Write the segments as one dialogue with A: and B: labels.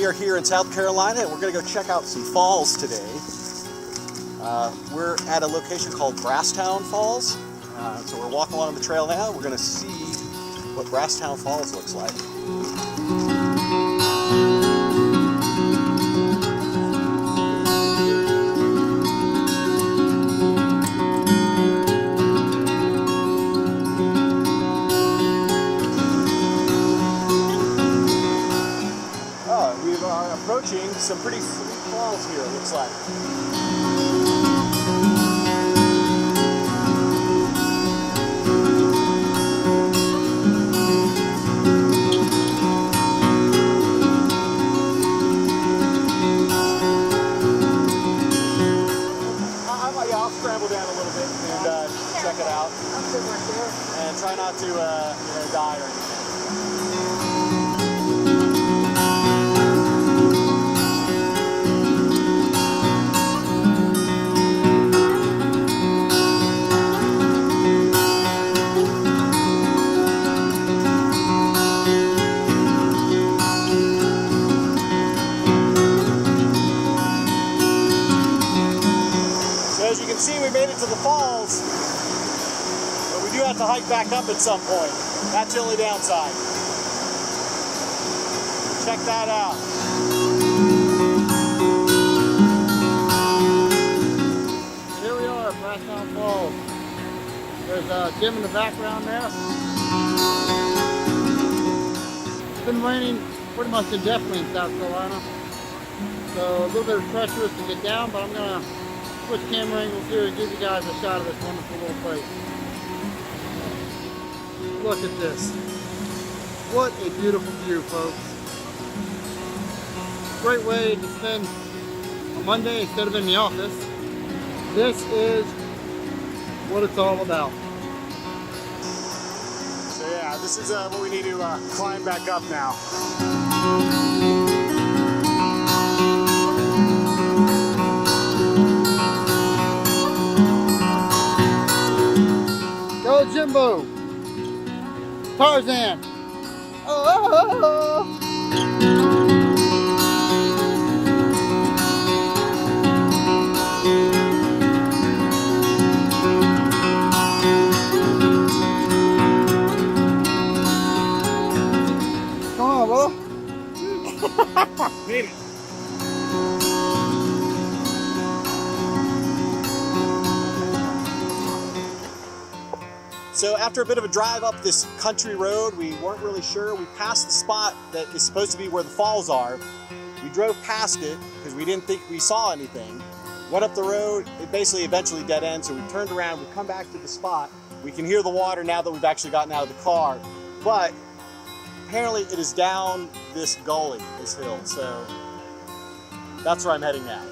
A: are here in South Carolina and we're going to go check out some falls today. We're at a location called Brasstown Falls. So we're walking along the trail now. We're going to see what Brasstown Falls looks like. We are approaching some pretty sweet falls here, it looks like. I'll scramble down a little bit and check it out. And try not to die or anything. As you can see, we made it to the falls, but we do have to hike back up at some point. That's the only downside. Check that out.
B: Here we are at Brasstown Falls. There's a gym in the background there. It's been raining pretty much indefinitely in South Carolina, so a little bit treacherous to get down, but I'm going to switch camera angles here and give you guys a shot of this wonderful little place. Look at this. What a beautiful view, folks. Great way to spend a Monday instead of in the office. This is what it's all about.
A: So yeah, this is what we need to climb back up now.
B: Go Jimbo! Tarzan! Oh! Come on, brother!
A: Made it! So after a bit of a drive up this country road, we weren't really sure. We passed the spot that is supposed to be where the falls are. We drove past it because we didn't think we saw anything. Went up the road, it basically eventually dead end, so we turned around, we come back to the spot. We can hear the water now that we've actually gotten out of the car, but apparently it is down this gully, this hill, so that's where I'm heading now.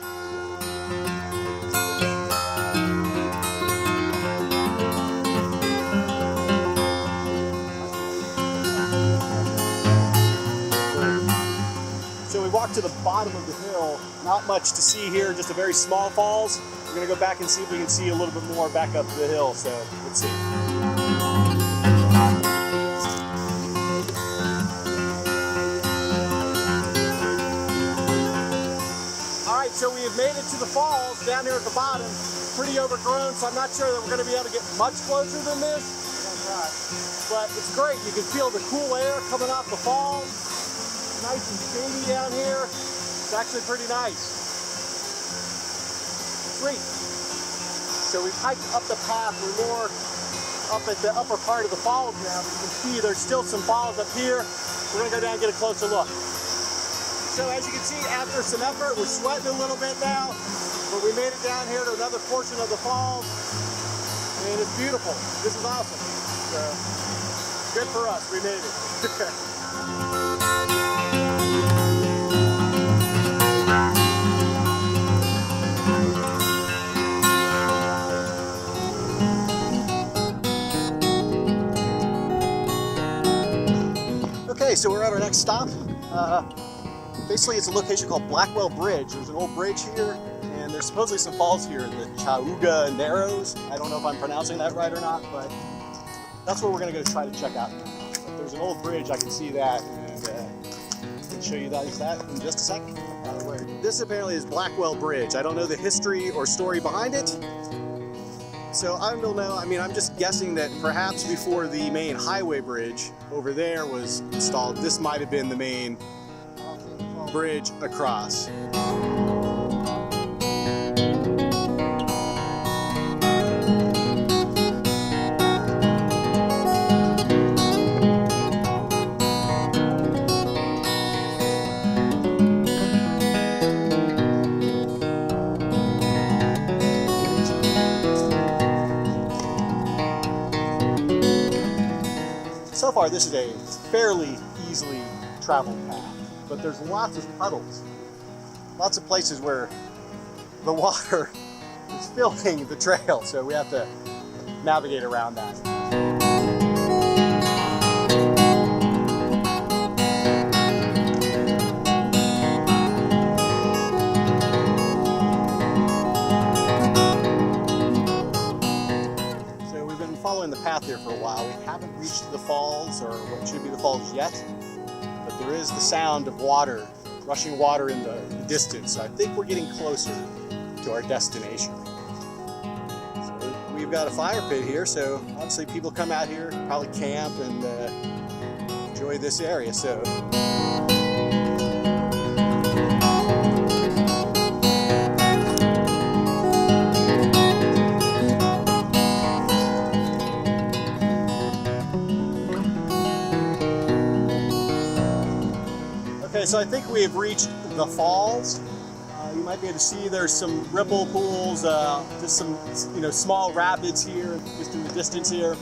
A: Walk to the bottom of the hill, not much to see here, just a very small falls. We're gonna go back and see if we can see a little bit more back up the hill, so let's see. All right, so we have made it to the falls down here at the bottom. Pretty overgrown, so I'm not sure that we're gonna be able to get much closer than this. But it's great, you can feel the cool air coming off the falls. Nice and shady down here. It's actually pretty nice. Sweet. So we've hiked up the path. We're more up at the upper part of the falls now. But you can see there's still some falls up here. We're going to go down and get a closer look. So as you can see, after some effort, we're sweating a little bit now. But we made it down here to another portion of the falls. And it's beautiful. This is awesome. So good for us. We made it. Okay, so we're at our next stop. Basically, it's a location called Blackwell Bridge. There's an old bridge here, and there's supposedly some falls here in the Chauga Narrows. I don't know if I'm pronouncing that right or not, but that's what we're going to go try to check out now. But there's an old bridge, I can see that, and show you guys that in just a second. This apparently is Blackwell Bridge. I don't know the history or story behind it. So I don't know, I mean, I'm just guessing that perhaps before the main highway bridge over there was installed, this might have been the main bridge across. So far, this is a fairly easily traveled path, but there's lots of puddles, lots of places where the water is filling the trail, so we have to navigate around that. Following the path here for a while. We haven't reached the falls, or what should be the falls yet, but there is the sound of water, rushing water in the distance. So I think we're getting closer to our destination. So we've got a fire pit here, so obviously people come out here, probably camp and enjoy this area. So. Okay, so I think we have reached the falls. You might be able to see there's some ripple pools, just some small rapids here, just in the distance here.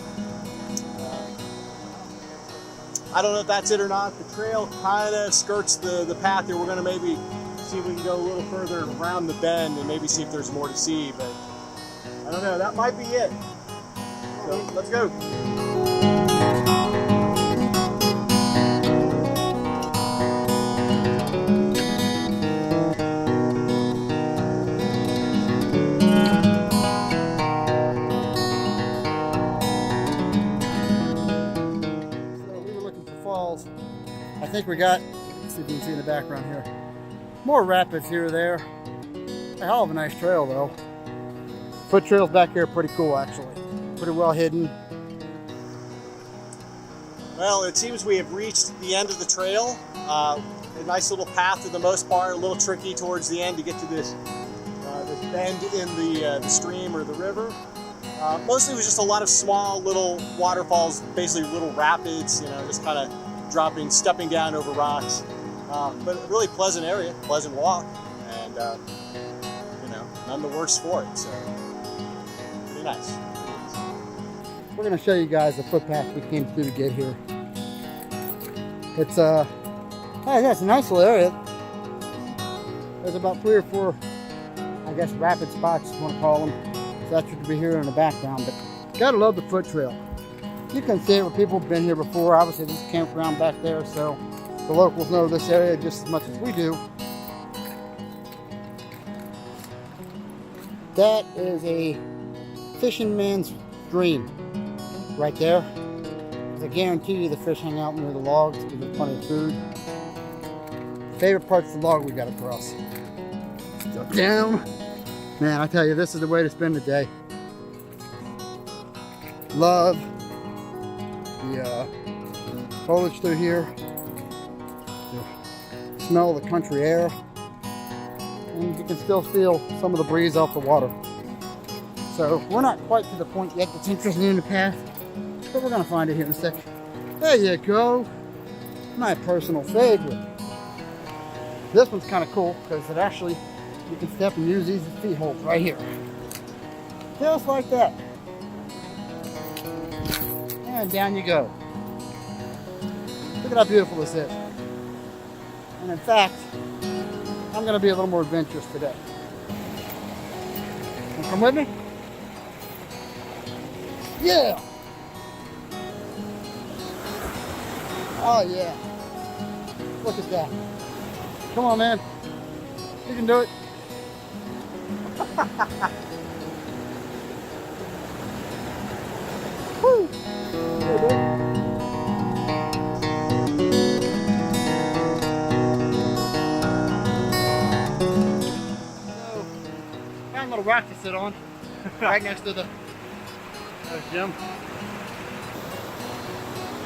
A: I don't know if that's it or not. The trail kind of skirts the path here. We're going to maybe see if we can go a little further around the bend and maybe see if there's more to see, but I don't know. That might be it. So let's go.
B: I think we got, let's see if you can see in the background here, more rapids here or there. A hell of a nice trail though. Foot trails back here are pretty cool actually. Pretty well hidden.
A: Well, it seems we have reached the end of the trail. A nice little path for the most part, a little tricky towards the end to get to this bend in the stream or the river. Mostly it was just a lot of small little waterfalls, basically little rapids, just kind of stepping down over rocks, but a really pleasant area, pleasant walk, and none the worse for it. So pretty nice.
B: We're going to show you guys the footpath we came through to get here. It's a nice little area. There's about 3 or 4, I guess, rapid spots you want to call them. So that's what you'll be hearing in the background. But gotta love the foot trail. You can see it where people have been here before. Obviously, this is campground back there, so the locals know this area just as much as we do. That is a fisherman's dream right there. I guarantee you the fish hang out near the logs because there's plenty of food. Favorite part's the log we got across. So down. Man, I tell you, this is the way to spend the day. Love the foliage through here, the smell of the country air, and you can still feel some of the breeze off the water. So we're not quite to the point yet that's interesting in the path, but we're going to find it here in a sec. There you go, my personal favorite. This one's kind of cool because it actually, you can step and use these as feet holds right here, just like that. And down you go. Look at how beautiful this is. And in fact, I'm going to be a little more adventurous today. Wanna come with me? Yeah! Oh yeah. Look at that. Come on, man. You can do it. Woo! little rock to sit on, right next to the gym.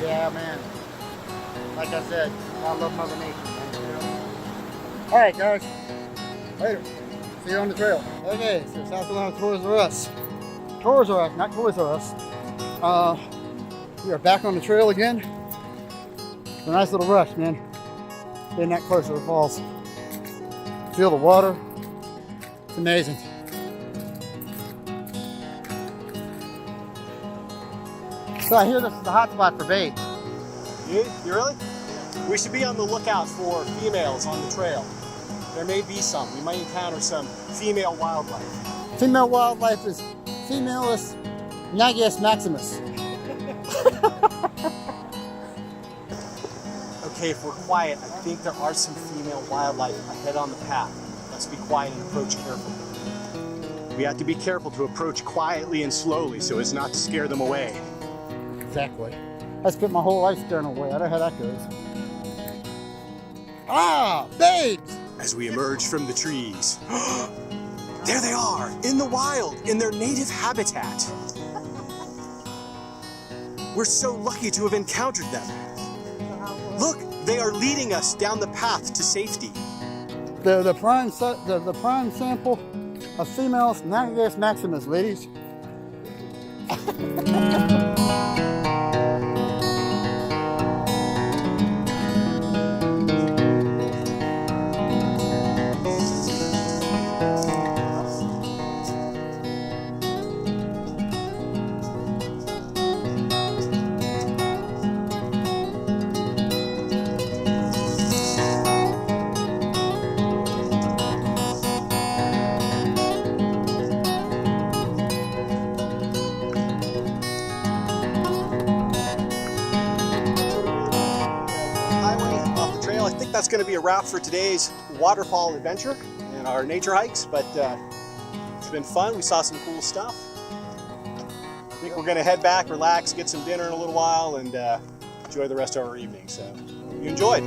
B: Yeah, man. Like I said, I love Mother Nature, man. All right, guys. Later. See you on the trail. Okay, so South Carolina Toys R Us. Toys R Us, not Toys R Us. We are back on the trail again. It's a nice little rush, man. Getting that close to the falls. Feel the water. It's amazing. So I hear this is the hot spot for bait.
A: You really? We should be on the lookout for females on the trail. There may be some. We might encounter some female wildlife.
B: Female wildlife is Femalus Nagius maximus.
A: Okay, if we're quiet, I think there are some female wildlife ahead on the path. Let's be quiet and approach carefully. We have to be careful to approach quietly and slowly so as not to scare them away.
B: Exactly. I spent my whole life scaring away. I don't know how that goes. Ah, babes!
A: As we emerge from the trees, there they are, in the wild, in their native habitat. We're so lucky to have encountered them. Look, they are leading us down the path to safety.
B: The prime sample of females Nagius maximus, ladies.
A: That's going to be a wrap for today's waterfall adventure and our nature hikes, but it's been fun. We saw some cool stuff. I think we're going to head back, relax, get some dinner in a little while, and enjoy the rest of our evening. So, you enjoyed.